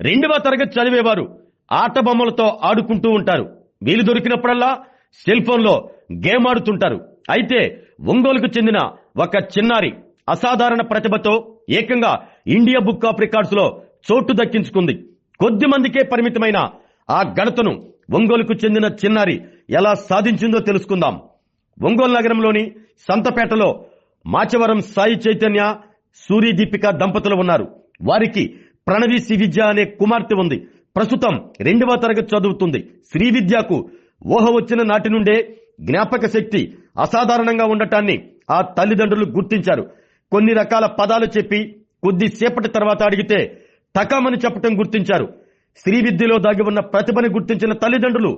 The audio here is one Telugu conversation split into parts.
2వ తరగతి చదివేవారు ఆట బొమ్మలతో ఆడుకుంటూ ఉంటారు. వీలు దొరికినప్పుడల్లా సెల్ ఫోన్లో గేమ్ ఆడుతుంటారు. అయితే ఒంగోలుకు చెందిన ఒక చిన్నారి అసాధారణ ప్రతిభతో ఏకంగా ఇండియా బుక్ ఆఫ్ రికార్డ్స్ లో చోటు దక్కించుకుంది. కొద్ది మందికే పరిమితమైన ఆ ఘనతను ఒంగోలుకు చెందిన చిన్నారి ఎలా సాధించిందో తెలుసుకుందాం. ఒంగోలు నగరంలోని సంతపేటలో మాచవరం సాయి చైతన్య, సూరి దీపిక దంపతులు ఉన్నారు. వారికి ప్రణవి శ్రీవిద్య అనే కుమార్తె ఉంది. ప్రస్తుతం 2వ తరగతి చదువుతుంది. శ్రీవిద్యకు ఊహ వచ్చిన నాటి నుండే జ్ఞాపక శక్తి అసాధారణంగా ఉండటాన్ని ఆ తల్లిదండ్రులు గుర్తించారు. కొన్ని రకాల పదాలు చెప్పి కొద్దిసేపటి తర్వాత అడిగితే టకామని చెప్పటం గుర్తించారు. శ్రీవిద్యలో దాగి ఉన్న ప్రతిభని గుర్తించిన తల్లిదండ్రులు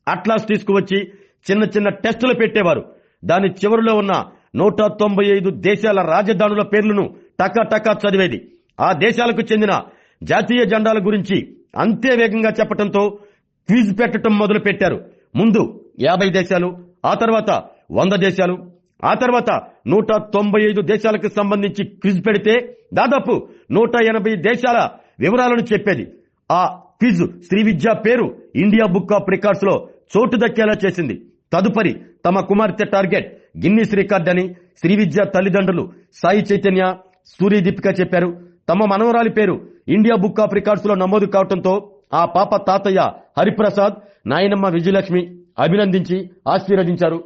అట్లాస్ తీసుకువచ్చి చిన్న చిన్న టెస్టులు పెట్టేవారు. దాని చివరిలో ఉన్న 195 దేశాల రాజధానుల పేర్లను టకా టకా చదివేది. ఆ దేశాలకు చెందిన జాతీయ జెండాల గురించి అంతే వేగంగా చెప్పడంతో క్విజ్ పెట్టడం మొదలు పెట్టారు. ముందు 50 దేశాలు, ఆ తర్వాత 100 దేశాలు, ఆ తర్వాత 195 దేశాలకు సంబంధించి క్విజ్ పెడితే దాదాపు 180 దేశాల వివరాలను చెప్పేది. ఆ క్విజ్ శ్రీవిద్య పేరు ఇండియా బుక్ ఆఫ్ రికార్డ్స్ లో చోటు దక్కేలా చేసింది. తదుపరి తమ కుమార్తె టార్గెట్ గిన్నీస్ రికార్డ్ అని శ్రీవిద్య తల్లిదండ్రులు సాయి చైతన్య, సూరి దీపిక చెప్పారు. తమ మనవరాలి పేరు ఇండియా బుక్ ఆఫ్ రికార్డ్స్ లో నమోదు కావడంతో ఆ పాప తాతయ్య హరిప్రసాద్, నాయనమ్మ విజయలక్ష్మి అభినందించి ఆశీర్వదించారు.